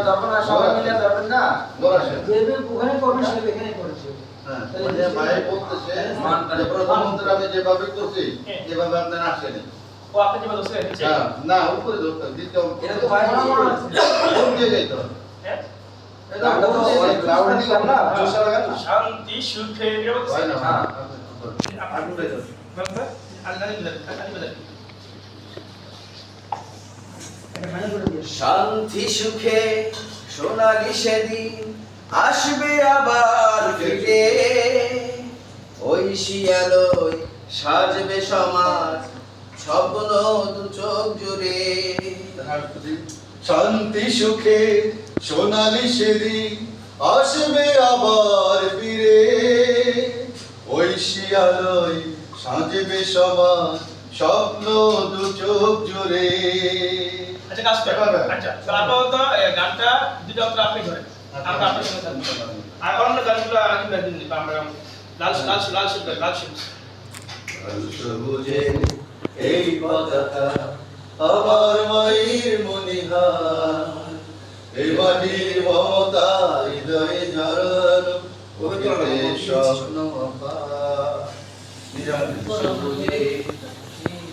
যখন সবাই মিলে যাবেন না ওখানে করবেন সে এখানে করেছে। হ্যাঁ মানে ভাই বলতেছে যে প্রধানমন্ত্রী আমি যেভাবে করছি এভাবে আপনার আসেনি। ও আপনি যেভাবে বলছেন হ্যাঁ না উপরে ধরতে দিতে এটা তো ভাই কোন জায়গায় তো হ্যাঁ এটা তো অনেক লাউড দিলাম না জোশা লাগানো শান্তি সুখে হয় না হ্যাঁ আগুন দেয় শান্তি সুখে সোনালি সেদিন আসবে আবার ফিরে, ওই শিয়ালয় সাজবে সমাজ স্বপ্ন দু চোখ জুড়ে। শান্তি সুখে সোনালি সেদিন আসবে আবার ফিরে, ওই শিয়ালয় সাজবে সমাজ স্বপ্ন দু চোখ জুড়ে। আচ্ছা কাজ করবে আচ্ছা আপাতত গানটা দুটো অক্ষর আপনি ধরেন আমরা আপনার সঙ্গে থাকবো আর অন্য গানগুলো আগে গান দিন আমরা লাল লাল লাল শিব লাল শিব সবুজে এই পতাকা আমার মায়ের মনিহার, এই মাটির মমতা হৃদয়ে ঝরানো অতীতের স্বপ্ন আঁকা। সবুজে